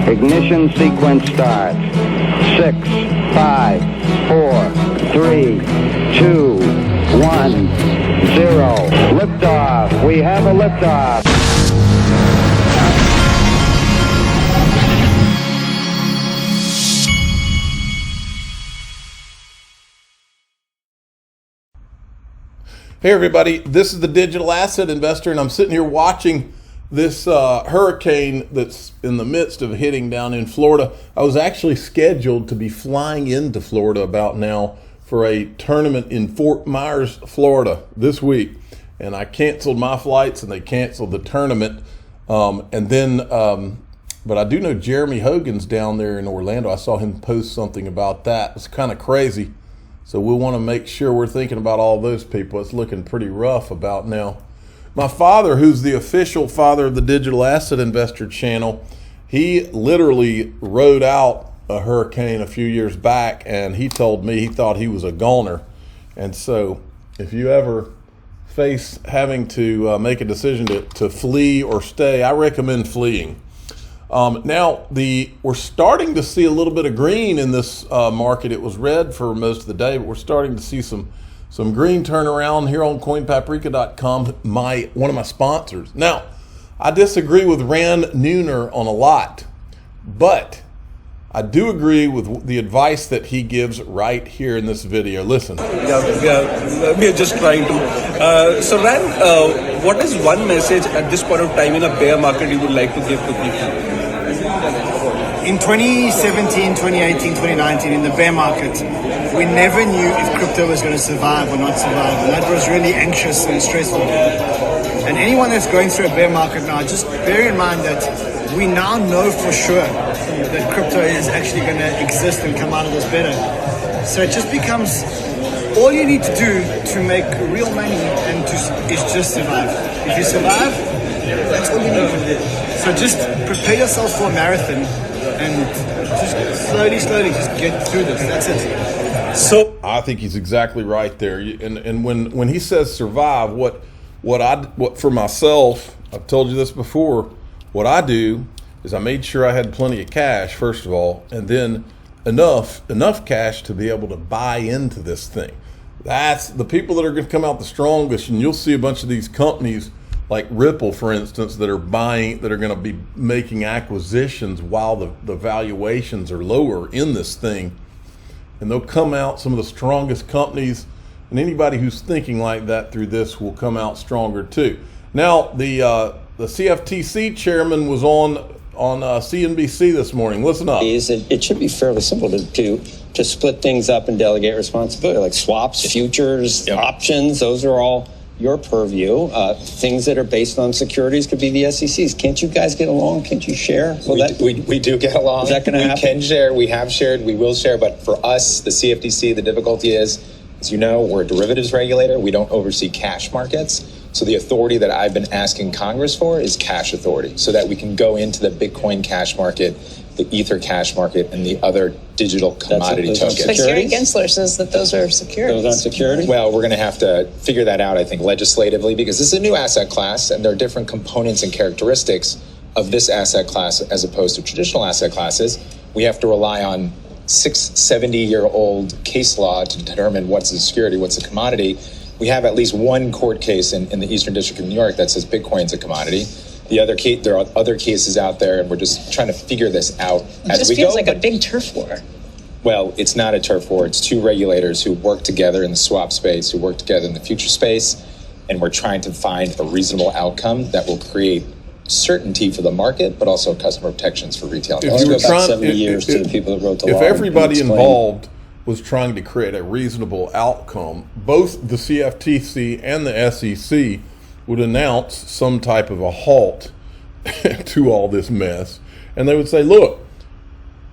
Ignition sequence starts. 6, 5, 4, 3, 2, 1, 0. Liftoff. We have a liftoff. Hey everybody, this is the Digital Asset Investor, and I'm sitting here watching this hurricane that's in the midst of hitting down in Florida. I was actually scheduled to be flying into Florida about now for a tournament in Fort Myers, Florida this week, and I canceled my flights and they canceled the tournament. But I do know Jeremy Hogan's down there in Orlando. I saw him post something about that. It's kind of crazy. So we want to make sure we're thinking about all those people. It's looking pretty rough about now. My father, who's the official father of the Digital Asset Investor channel, he literally rode out a hurricane a few years back, and he told me he thought he was a goner. And so if you ever face having to make a decision to flee or stay, I recommend fleeing. Now, we're starting to see a little bit of green in this market. It was red for most of the day, but we're starting to see some green turnaround here on coinpaprika.com, one of my sponsors. Now, I disagree with Rand Neuner on a lot, but I do agree with the advice that he gives right here in this video. Listen. Yeah, we are just trying to. So Rand, what is one message at this point of time in a bear market you would like to give to people? In 2017, 2018, 2019, in the bear market, we never knew if crypto was going to survive or not survive, and that was really anxious and stressful. And anyone that's going through a bear market now, just bear in mind that we now know for sure that crypto is actually going to exist and come out of this better. So it just becomes all you need to do to make real money is just survive. If you survive, that's all you need. So just prepare yourself for a marathon and just slowly just get through this. That's it. So I think he's exactly right there. And when he says survive, what for myself, I've told you this before, what I do is I made sure I had plenty of cash, first of all, and then enough cash to be able to buy into this thing. That's the people that are going to come out the strongest, and you'll see a bunch of these companies like Ripple, for instance, that are going to be making acquisitions while the valuations are lower in this thing. And they'll come out, some of the strongest companies, and anybody who's thinking like that through this will come out stronger too. Now, the CFTC chairman was on CNBC this morning. Listen up. It should be fairly simple to split things up and delegate responsibility, like swaps, futures, options. Those are all your purview. Things that are based on securities could be the SEC's. Can't you guys get along? Can't you share? We do get along. Is that going to happen? We can share. We have shared. We will share. But for us, the CFTC, the difficulty is, as you know, we're a derivatives regulator. We don't oversee cash markets. So the authority that I've been asking Congress for is cash authority, so that we can go into the Bitcoin cash market, the Ether cash market, and the other digital commodity tokens. But Gary Gensler says that those are securities. Those aren't securities? Well, we're going to have to figure that out, I think, legislatively, because this is a new asset class, and there are different components and characteristics of this asset class as opposed to traditional asset classes. We have to rely on 70-year-old case law to determine what's a security, what's a commodity. We have at least one court case in the Eastern District of New York that says Bitcoin's a commodity. There are other cases out there, and we're just trying to figure this out as we go. It just feels like a big turf war. Well, it's not a turf war. It's two regulators who work together in the swap space, who work together in the future space, and we're trying to find a reasonable outcome that will create certainty for the market, but also customer protections for retail. Let's go back 70 years to the people that wrote the law. If everybody involved was trying to create a reasonable outcome, both the CFTC and the SEC would announce some type of a halt to all this mess, and they would say, look,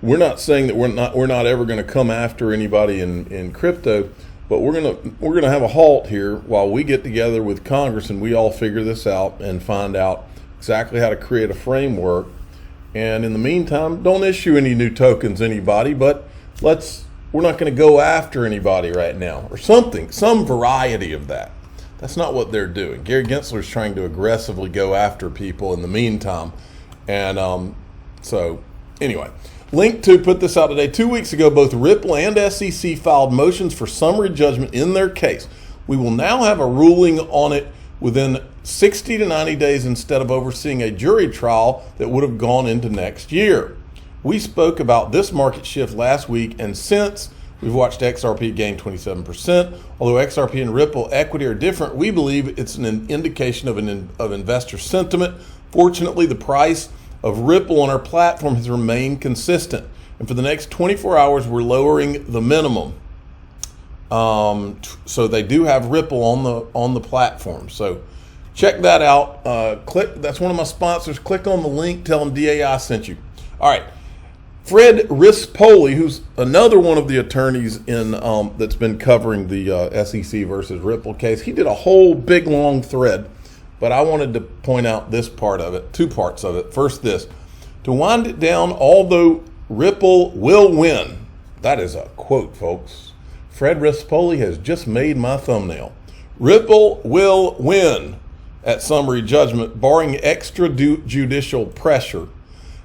we're not saying that we're not ever going to come after anybody in crypto, but we're going to have a halt here while we get together with Congress and we all figure this out and find out exactly how to create a framework. And in the meantime, don't issue any new tokens, anybody, but we're not going to go after anybody right now, or some variety of that. That's not what they're doing. Gary Gensler is trying to aggressively go after people in the meantime. And so Anyway, link to put this out today. 2 weeks ago, both Ripple and SEC filed motions for summary judgment in their case. We will now have a ruling on it within 60 to 90 days instead of overseeing a jury trial that would have gone into next year. We spoke about this market shift last week, and since we've watched XRP gain 27%. Although XRP and Ripple equity are different, we believe it's an indication of investor sentiment. Fortunately, the price of Ripple on our platform has remained consistent. And for the next 24 hours, we're lowering the minimum. So they do have Ripple on the platform. So check that out. That's one of my sponsors. Click on the link. Tell them DAI sent you. All right. Fred Rispoli, who's another one of the attorneys in that's been covering the SEC versus Ripple case, he did a whole big long thread, but I wanted to point out this part of it, two parts of it. First, this: to wind it down, although Ripple will win. That is a quote, folks. Fred Rispoli has just made my thumbnail. Ripple will win at summary judgment, barring extrajudicial pressure.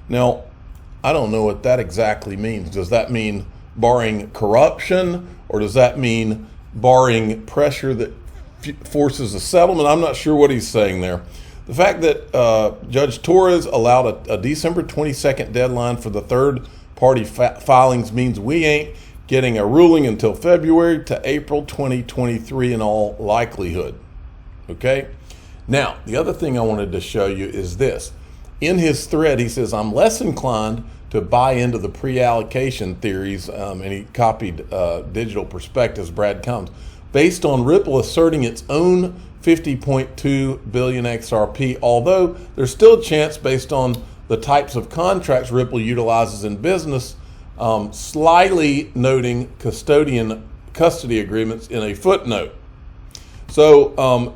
Now, I don't know what that exactly means. Does that mean barring corruption, or does that mean barring pressure that forces a settlement? I'm not sure what he's saying there. The fact that Judge Torres allowed a December 22nd deadline for the third-party filings means we ain't getting a ruling until February to April 2023 in all likelihood. Okay? Now, the other thing I wanted to show you is this. In his thread, he says, I'm less inclined to buy into the pre-allocation theories, and he copied Digital Perspectives, Brad Combs, based on Ripple asserting its own 50.2 billion XRP, although there's still a chance based on the types of contracts Ripple utilizes in business, slyly noting custody agreements in a footnote. So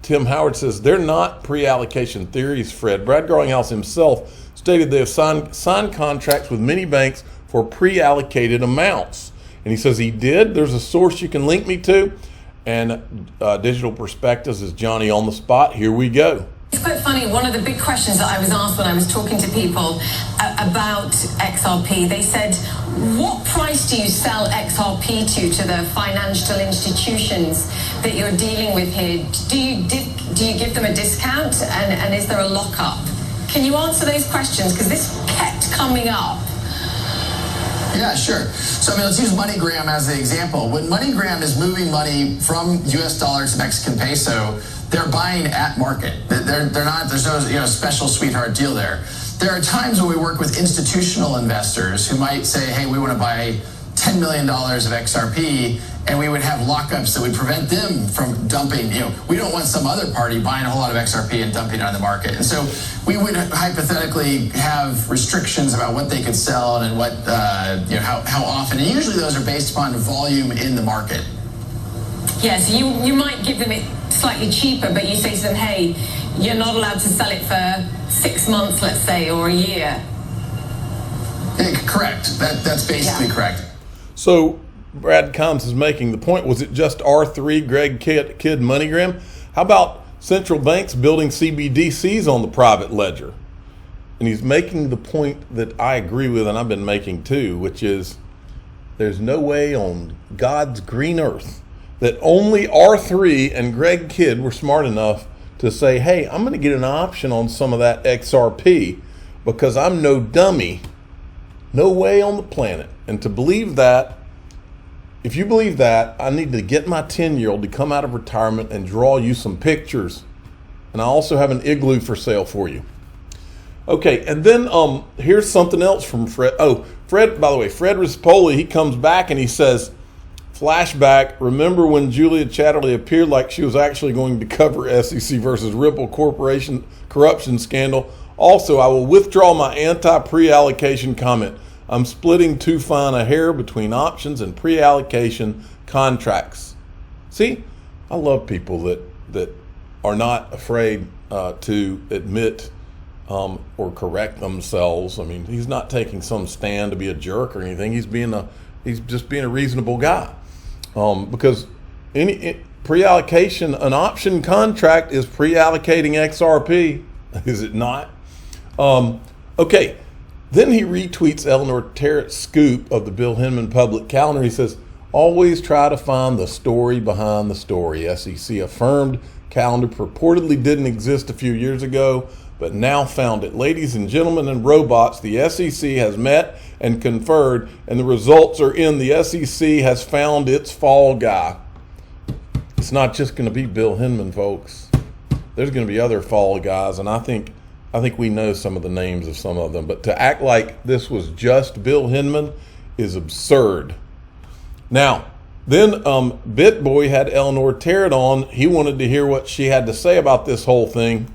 Tim Howard says, they're not pre-allocation theories, Fred. Brad Garlinghouse himself stated they have signed contracts with many banks for pre-allocated amounts. And he says he did. There's a source you can link me to. And Digital Perspectives is Johnny on the spot. Here we go. It's quite funny. One of the big questions that I was asked when I was talking to people about XRP, they said, what price do you sell XRP to the financial institutions that you're dealing with here? Do you give them a discount, and is there a lockup? Can you answer those questions? Because this kept coming up. Yeah, sure. So, let's use MoneyGram as the example. When MoneyGram is moving money from US dollars to Mexican peso, they're buying at market. They're not, there's no special sweetheart deal there. There are times when we work with institutional investors who might say, hey, we want to buy $10 million of XRP, and we would have lockups that would prevent them from dumping. We don't want some other party buying a whole lot of XRP and dumping it on the market. And so we would hypothetically have restrictions about what they could sell and what, how often. And usually those are based upon volume in the market. Yeah, so you might give them it slightly cheaper, but you say to them, hey, you're not allowed to sell it for 6 months, let's say, or a year. Yeah, correct. That's basically correct. So Brad Combs is making the point, was it just R3, Greg Kidd, MoneyGram? How about central banks building CBDCs on the private ledger? And he's making the point that I agree with, and I've been making too, which is there's no way on God's green earth that only R3 and Greg Kidd were smart enough to say, hey, I'm going to get an option on some of that XRP because I'm no dummy. No way on the planet. And to believe that, if you believe that, I need to get my 10-year-old to come out of retirement and draw you some pictures. And I also have an igloo for sale for you. Okay, and then here's something else from Fred. Oh, Fred, by the way, Fred Rispoli, he comes back and he says, flashback, remember when Julia Chatterley appeared like she was actually going to cover SEC versus Ripple Corporation corruption scandal? Also, I will withdraw my anti-pre-allocation comment. I'm splitting too fine a hair between options and pre-allocation contracts. See, I love people that are not afraid to admit or correct themselves. I mean, he's not taking some stand to be a jerk or anything. He's just being a reasonable guy. Because any pre-allocation, an option contract is pre-allocating XRP, is it not? Okay, then he retweets Eleanor Terrett's scoop of the Bill Hinman public calendar. He says, always try to find the story behind the story. SEC affirmed calendar purportedly didn't exist a few years ago, but now found it. Ladies and gentlemen and robots, the SEC has met and conferred, and the results are in. The SEC has found its fall guy. It's not just going to be Bill Hinman, folks. There's going to be other fall guys, and I think we know some of the names of some of them. But to act like this was just Bill Hinman is absurd. Now, then BitBoy had Eleanor Terrett on. He wanted to hear what she had to say about this whole thing.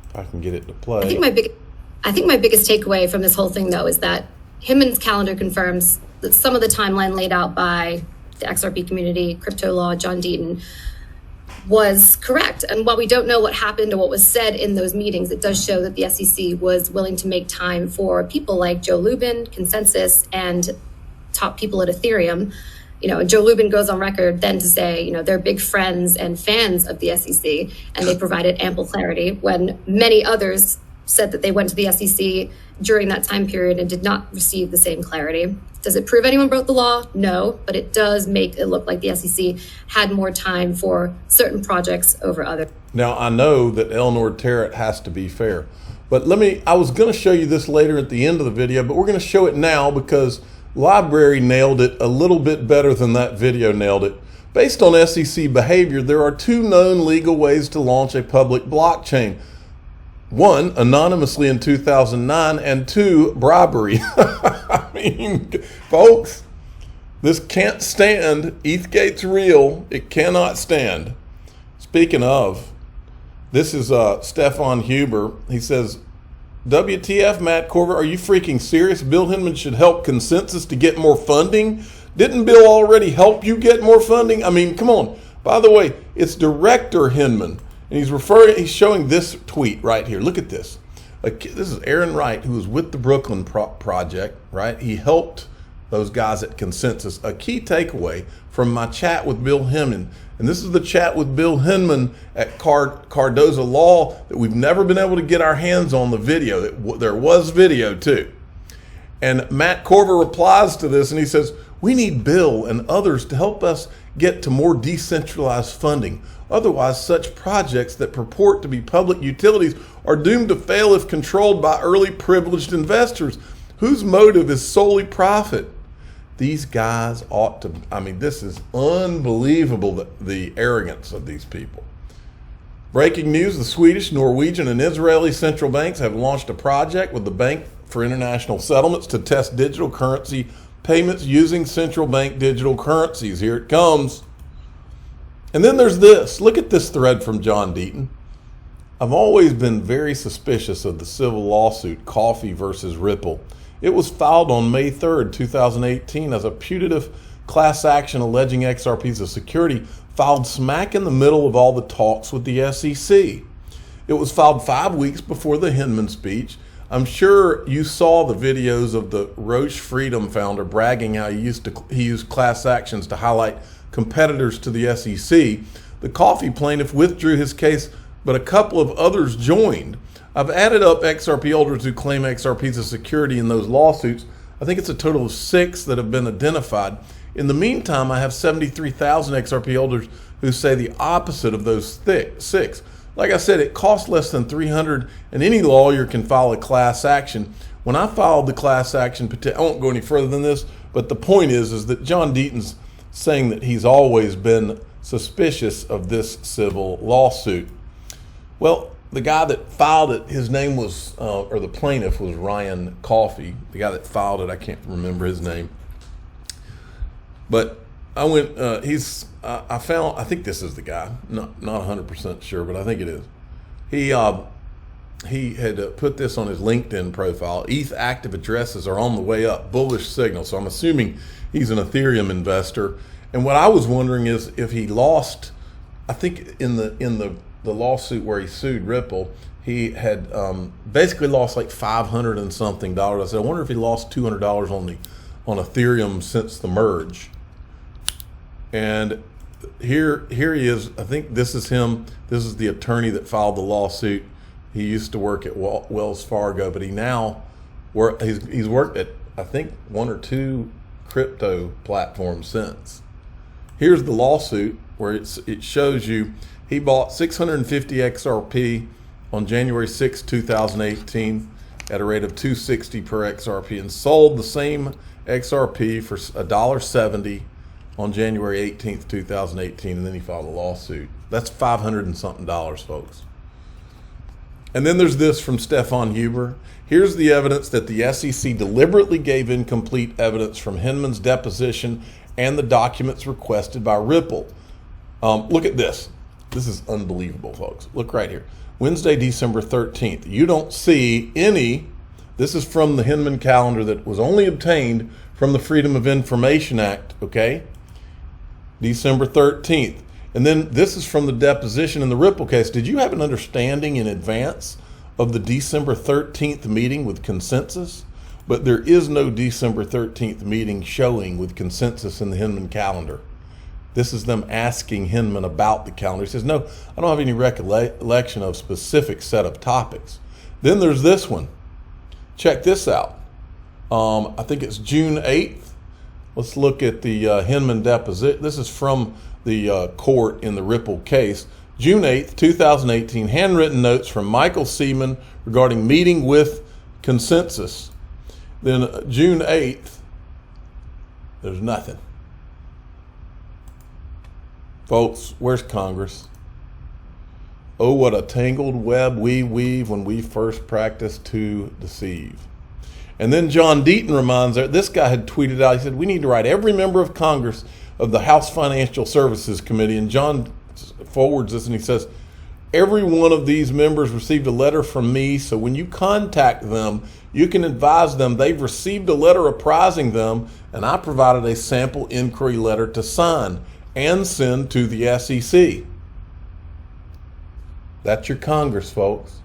If I can get it to play. I think my biggest takeaway from this whole thing, though, is that Hinman's calendar confirms that some of the timeline laid out by the XRP community, crypto law, John Deaton, was correct. And while we don't know what happened or what was said in those meetings, it does show that the SEC was willing to make time for people like Joe Lubin, Consensus, and top people at Ethereum. Joe Lubin goes on record then to say, they're big friends and fans of the SEC, and they provided ample clarity when many others said that they went to the SEC during that time period and did not receive the same clarity. Does it prove anyone broke the law? No, but it does make it look like the SEC had more time for certain projects over others. Now, I know that Eleanor Terrett has to be fair, but I was going to show you this later at the end of the video, but we're going to show it now because Library nailed it a little bit better than that video nailed it. Based on SEC behavior, there are two known legal ways to launch a public blockchain. One, anonymously in 2009, and two, bribery. I mean, folks, this can't stand. ETHgate's real. It cannot stand. Speaking of, this is Stefan Huber. He says, WTF, Matt Corver, are you freaking serious? Bill Hinman should help Consensus to get more funding? Didn't Bill already help you get more funding? I mean, come on. By the way, it's Director Hinman. And he's showing this tweet right here. Look at this. This is Aaron Wright, who was with the Brooklyn Project, right? He helped those guys at Consensus. A key takeaway from my chat with Bill Hinman, and this is the chat with Bill Hinman at Cardozo Law that we've never been able to get our hands on the video. There was video too. And Matt Corver replies to this and he says, we need Bill and others to help us get to more decentralized funding. Otherwise, such projects that purport to be public utilities are doomed to fail if controlled by early privileged investors whose motive is solely profit. These guys ought to, this is unbelievable, the arrogance of these people. Breaking news, the Swedish, Norwegian, and Israeli central banks have launched a project with the Bank for International Settlements to test digital currency payments using central bank digital currencies. Here it comes. And then there's this. Look at this thread from John Deaton. I've always been very suspicious of the civil lawsuit Coffee versus Ripple. It was filed on May 3rd, 2018 as a putative class action alleging XRP as a security, filed smack in the middle of all the talks with the SEC. It was filed 5 weeks before the Hinman speech. I'm sure you saw the videos of the Roche Freedom founder bragging how he used class actions to highlight competitors to the SEC. The Coffee plaintiff withdrew his case, but a couple of others joined. I've added up XRP holders who claim XRP as a security in those lawsuits. I think it's a total of 6 that have been identified. In the meantime, I have 73,000 XRP holders who say the opposite of those 6. Like I said, it costs less than $300, and any lawyer can file a class action. When I filed the class action petition, I won't go any further than this, but the point is that John Deaton's saying that he's always been suspicious of this civil lawsuit. Well, the guy that filed it, his name was, or the plaintiff was Ryan Coffey. The guy that filed it, I can't remember his name. But I went, I think this is the guy, not 100% sure, but I think it is. He had put this on his LinkedIn profile. ETH active addresses are on the way up, bullish signal. So I'm assuming he's an Ethereum investor. And what I was wondering is if he lost, I think in the lawsuit where he sued Ripple, he had basically lost like $500 and something dollars. I said, I wonder if he lost $200 on Ethereum since the merge. And here he is. I think this is him. This is the attorney that filed the lawsuit. He used to work at Wells Fargo, but he's worked at, I think, 1 or 2 crypto platforms since. Here's the lawsuit where it shows you he bought 650 XRP on January 6, 2018 at a rate of $2.60 per XRP and sold the same XRP for $1.70 on January 18th, 2018, and then he filed a lawsuit. That's $500 and something, folks. And then there's this from Stefan Huber. Here's the evidence that the SEC deliberately gave incomplete evidence from Hinman's deposition and the documents requested by Ripple. Look at this. This is unbelievable, folks. Look right here. Wednesday, December 13th. You don't see any. This is from the Hinman calendar that was only obtained from the Freedom of Information Act, okay? December 13th. And then this is from the deposition in the Ripple case. Did you have an understanding in advance of the December 13th meeting with consensus? But there is no December 13th meeting showing with consensus in the Hinman calendar. This is them asking Hinman about the calendar. He says, no, I don't have any recollection of specific set of topics. Then there's this one. Check this out. I think it's June 8th. Let's look at the Hinman deposition. This is from the court in the Ripple case. June 8th, 2018, handwritten notes from Michael Seaman regarding meeting with consensus. Then June 8th, there's nothing. Folks, where's Congress? Oh, what a tangled web we weave when we first practice to deceive. And then John Deaton reminds us, this guy had tweeted out, he said, we need to write every member of Congress of the House Financial Services Committee. And John forwards this and he says, every one of these members received a letter from me, so when you contact them, you can advise them they've received a letter apprising them, and I provided a sample inquiry letter to sign and send to the SEC. That's your Congress, folks.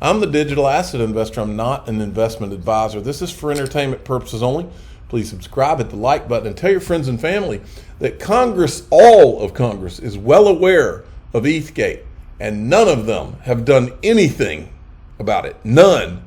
I'm the digital asset investor. I'm not an investment advisor. This is for entertainment purposes only. Please subscribe, hit the like button, and tell your friends and family that Congress, all of Congress, is well aware of ETHgate, and none of them have done anything about it. None.